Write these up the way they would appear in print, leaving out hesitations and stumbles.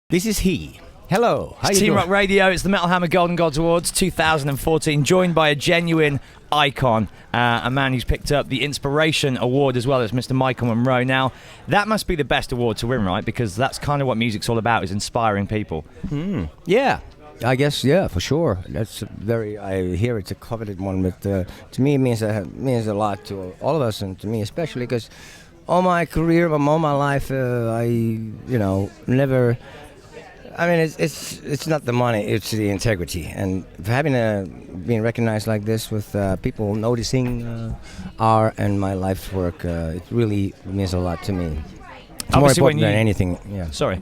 This is he. Hello, how you Team doing? Rock Radio, it's the Metal Hammer Golden Gods Awards 2014, joined by a genuine icon, a man who's picked up the Inspiration Award as well as Mr. Michael Monroe. Now, that must be the best award to win, right? Because that's kind of what music's all about, is inspiring people. Yeah, I guess, yeah, for sure. That's I hear it's a coveted one, but to me it means a lot to all of us, and to me especially, because all my career, all my life, never... I mean, it's not the money, it's the integrity. And being recognized like this with people noticing our and my life's work, it really means a lot to me. It's more important than anything. Yeah. Sorry.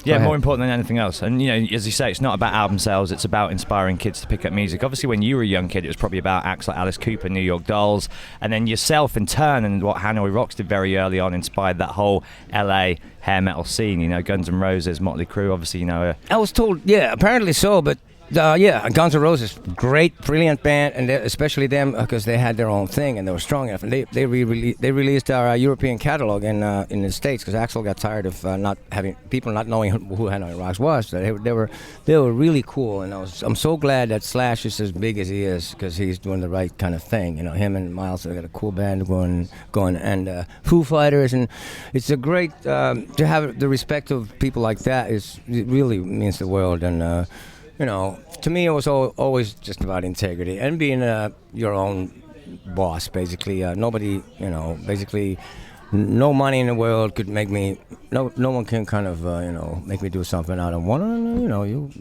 Yeah, more important than anything else. And, as you say, it's not about album sales, it's about inspiring kids to pick up music. Obviously, when you were a young kid, it was probably about acts like Alice Cooper, New York Dolls, and then yourself in turn, and what Hanoi Rocks did very early on inspired that whole LA hair metal scene, Guns N' Roses, Motley Crue, obviously, I was told, yeah, apparently so, but Guns N' Roses, great, brilliant band, and especially them because they had their own thing and they were strong enough. And they released our European catalog in the States because Axl got tired of not knowing who Hanoi Rocks was. They were really cool, and I'm so glad that Slash is as big as he is because he's doing the right kind of thing. Him and Miles, they got a cool band going, and Foo Fighters, and it's a great to have the respect of people like that. It really means the world. And to me, it was always just about integrity and being your own boss, basically. Nobody, basically, no money in the world could make me, no one can kind of, make me do something I don't want.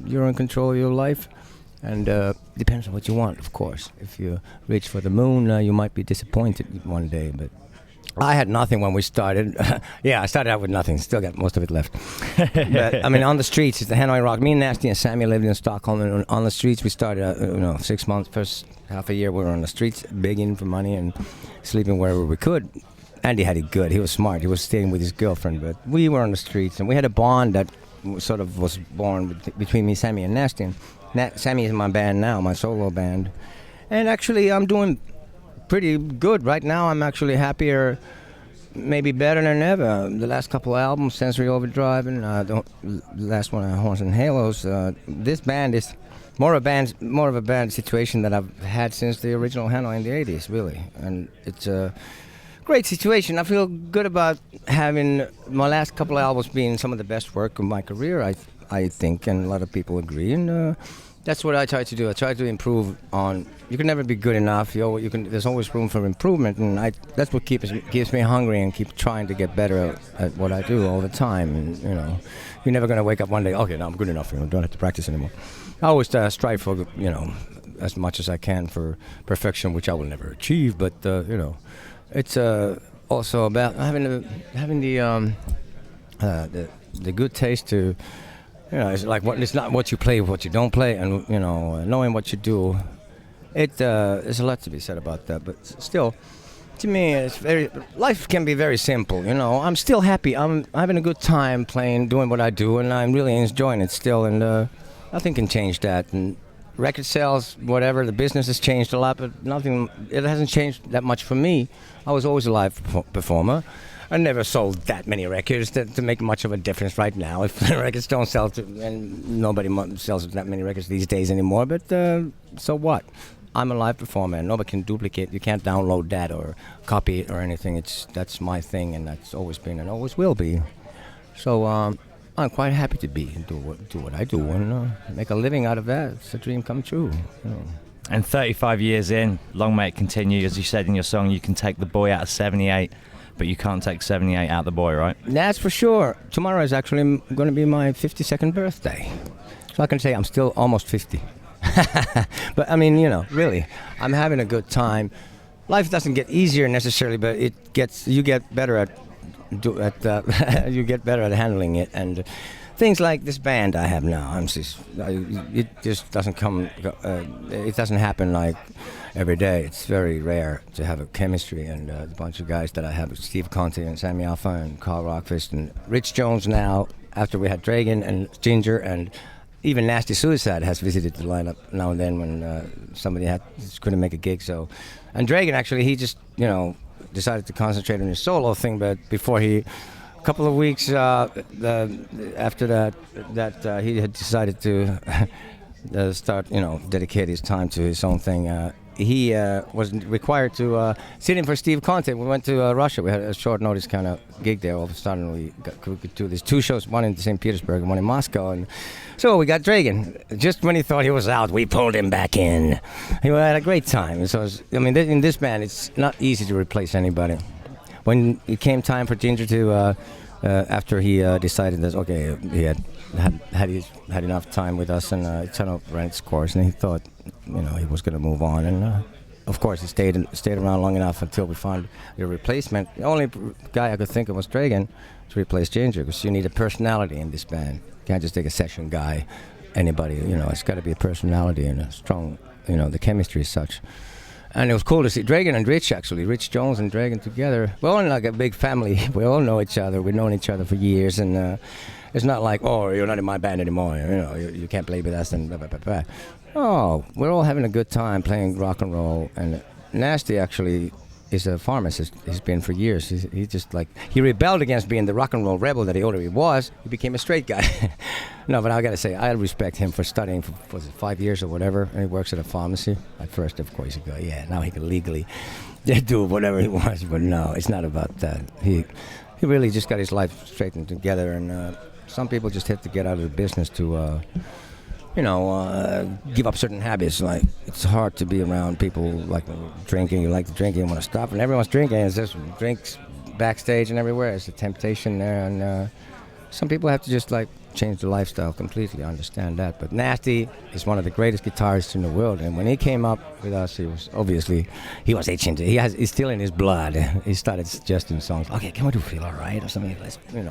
You're in control of your life, and depends on what you want, of course. If you reach for the moon, you might be disappointed one day, but I had nothing when we started. I started out with nothing. Still got most of it left. But, on the streets, it's the Hanoi Rock. Me and Nasty and Sammy lived in Stockholm, and on the streets we started, 6 months, first half a year we were on the streets, begging for money and sleeping wherever we could. Andy had it good. He was smart. He was staying with his girlfriend, but we were on the streets, and we had a bond that sort of was born between me, Sammy, and Nasty. And Sammy is my band now, my solo band. And actually, I'm doing pretty good right now. I'm actually happier, maybe better than ever. The last couple of albums, Sensory Overdrive, and the last one, Horns and Halos. This band is more of a band situation that I've had since the original Hanoi in the 80s, really. And it's a great situation. I feel good about having my last couple of albums being some of the best work of my career, I think, and a lot of people agree. And that's what I try to do. I try to improve on. You can never be good enough. There's always room for improvement, and that's what keeps me hungry and keep trying to get better at what I do all the time. And you're never gonna wake up one day, okay, now I'm good enough. Don't have to practice anymore. I always strive for as much as I can for perfection, which I will never achieve. But it's also about having the good taste to. It's like it's not what you play, what you don't play, and knowing what you do. There's a lot to be said about that, but still, to me, life can be very simple. I'm still happy. I'm having a good time doing what I do, and I'm really enjoying it still. And nothing can change that. And record sales, whatever, the business has changed a lot, but nothing. It hasn't changed that much for me. I was always a live performer. I never sold that many records to make much of a difference right now. If the records don't sell, and nobody sells that many records these days anymore, but so what? I'm a live performer, and nobody can duplicate. You can't download that or copy it or anything. That's my thing, and that's always been and always will be. So I'm quite happy to do what I do and make a living out of that. It's a dream come true. And 35 years in, long may it continue. As you said in your song, you can take the boy out of 78. But you can't take 78 out of the boy, right? That's for sure. Tomorrow is actually going to be my 52nd birthday. So I can say I'm still almost 50. But really, I'm having a good time. Life doesn't get easier necessarily, but you get better at handling it. And things like this band I have now, it just doesn't come. It doesn't happen like every day. It's very rare to have a chemistry, and a bunch of guys that I have, Steve Conte and Sammy Alpha and Carl Rockfist and Rich Jones now, after we had Dragon and Ginger and even Nasty Suicide has visited the lineup now and then when somebody just couldn't make a gig. So, and Dragan actually, he just decided to concentrate on his solo thing. But before a couple of weeks after that, he had decided to start dedicate his time to his own thing. He was required to sit in for Steve Conte. We went to Russia. We had a short notice kind of gig there. All of a sudden, we could do these 2 shows, one in St. Petersburg and one in Moscow. And so we got Dragan. Just when he thought he was out, we pulled him back in. He had a great time. So in this band, it's not easy to replace anybody. When it came time for Ginger to, after he decided that he had enough time with us, and it kind of ran its course, and he thought he was going to move on, and of course he stayed around long enough until we found a replacement. The only guy I could think of was Dragan to replace Ginger, because you need a personality in this band. You can't just take a session guy, anybody. It's got to be a personality and a strong. The chemistry is such. And it was cool to see Dragan and Rich Jones and Dragan together. We're all like a big family. We all know each other. We've known each other for years, and it's not like, you're not in my band anymore. You can't play with us and blah, blah, blah, blah. Oh, we're all having a good time playing rock and roll. And Nasty actually is a pharmacist. He's been for years. He just he rebelled against being the rock and roll rebel that he already was. He became a straight guy. No, but I got to say, I respect him for studying for 5 years or whatever. And he works at a pharmacy. At first, of course, you go, now he can legally do whatever he wants. But no, it's not about that. He really just got his life straightened together. And some people just have to get out of the business to, give up certain habits. Like, it's hard to be around people like drinking. You like to drink, you want to stop. And everyone's drinking. It's just drinks backstage and everywhere. It's a temptation there. And some people have to just change their lifestyle completely. I understand that. But Nasty is one of the greatest guitarists in the world. And when he came up with us, he was itching to. He's still in his blood. He started suggesting songs. Okay, can we do Feel Alright or something?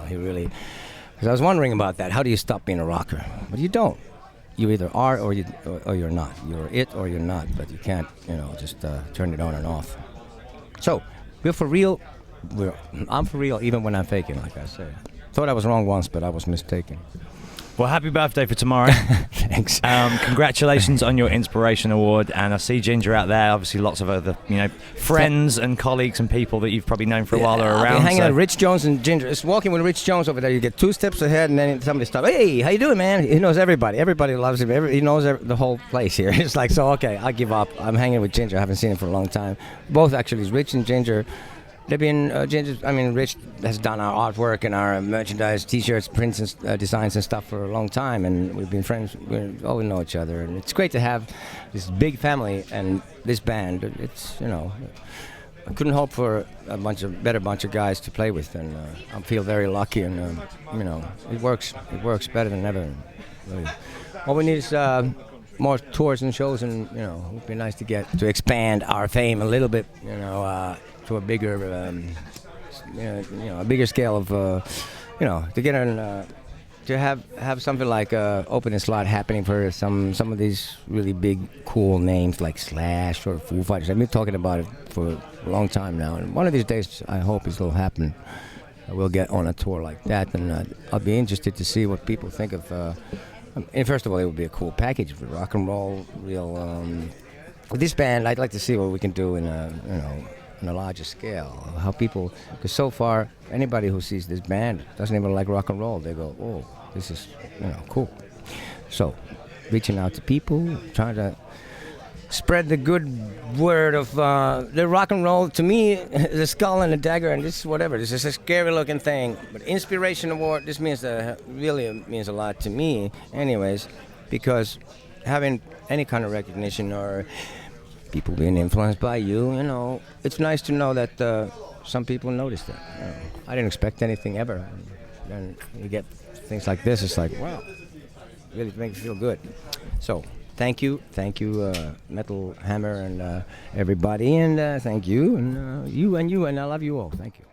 He really. Because I was wondering about that. How do you stop being a rocker? But you don't. You either are or you're not. You're it or you're not. But you can't, just turn it on and off. So we're for real. I'm for real even when I'm faking, like I said. Thought I was wrong once, but I was mistaken. Well, happy birthday for tomorrow. Thanks. Congratulations on your Inspiration Award. And I see Ginger out there. Obviously, lots of other, friends and colleagues and people that you've probably known for a while are around. Hanging out with Rich Jones and Ginger. It's walking with Rich Jones over there. You get 2 steps ahead, and then somebody stops. Hey, how you doing, man? He knows everybody. Everybody loves him. He knows the whole place here. It's like, so, okay, I give up. I'm hanging with Ginger. I haven't seen him for a long time. Both, actually, Rich and Ginger. They've been, Rich has done our artwork and our merchandise, T-shirts, prints, and designs and stuff for a long time, and we've been friends. We always know each other, and it's great to have this big family and this band. It's, I couldn't hope for a better bunch of guys to play with, and I feel very lucky, and it works better than ever. Really. All we need is more tours and shows, and it would be nice to expand our fame a little bit, to a bigger, a bigger scale of, to get on, to have something like opening slot happening for some of these really big, cool names like Slash or Foo Fighters. I've been talking about it for a long time now, and one of these days I hope it will happen. We'll get on a tour like that, and I'll be interested to see what people think of. And first of all, it would be a cool package for rock and roll, real. With this band, I'd like to see what we can do in on a larger scale. How people, because so far, anybody who sees this band doesn't even like rock and roll. They go, oh, this is, cool. So, reaching out to people, trying to spread the good word of the rock and roll. To me, the skull and the dagger, and this is whatever. This is a scary looking thing. But Inspiration Award, this means really means a lot to me, anyways, because having any kind of recognition or people being influenced by you, it's nice to know that some people notice that. I didn't expect anything ever. And you get things like this, it's like, wow, really makes you feel good. So, thank you, Metal Hammer and everybody, and thank you, and you, and I love you all. Thank you.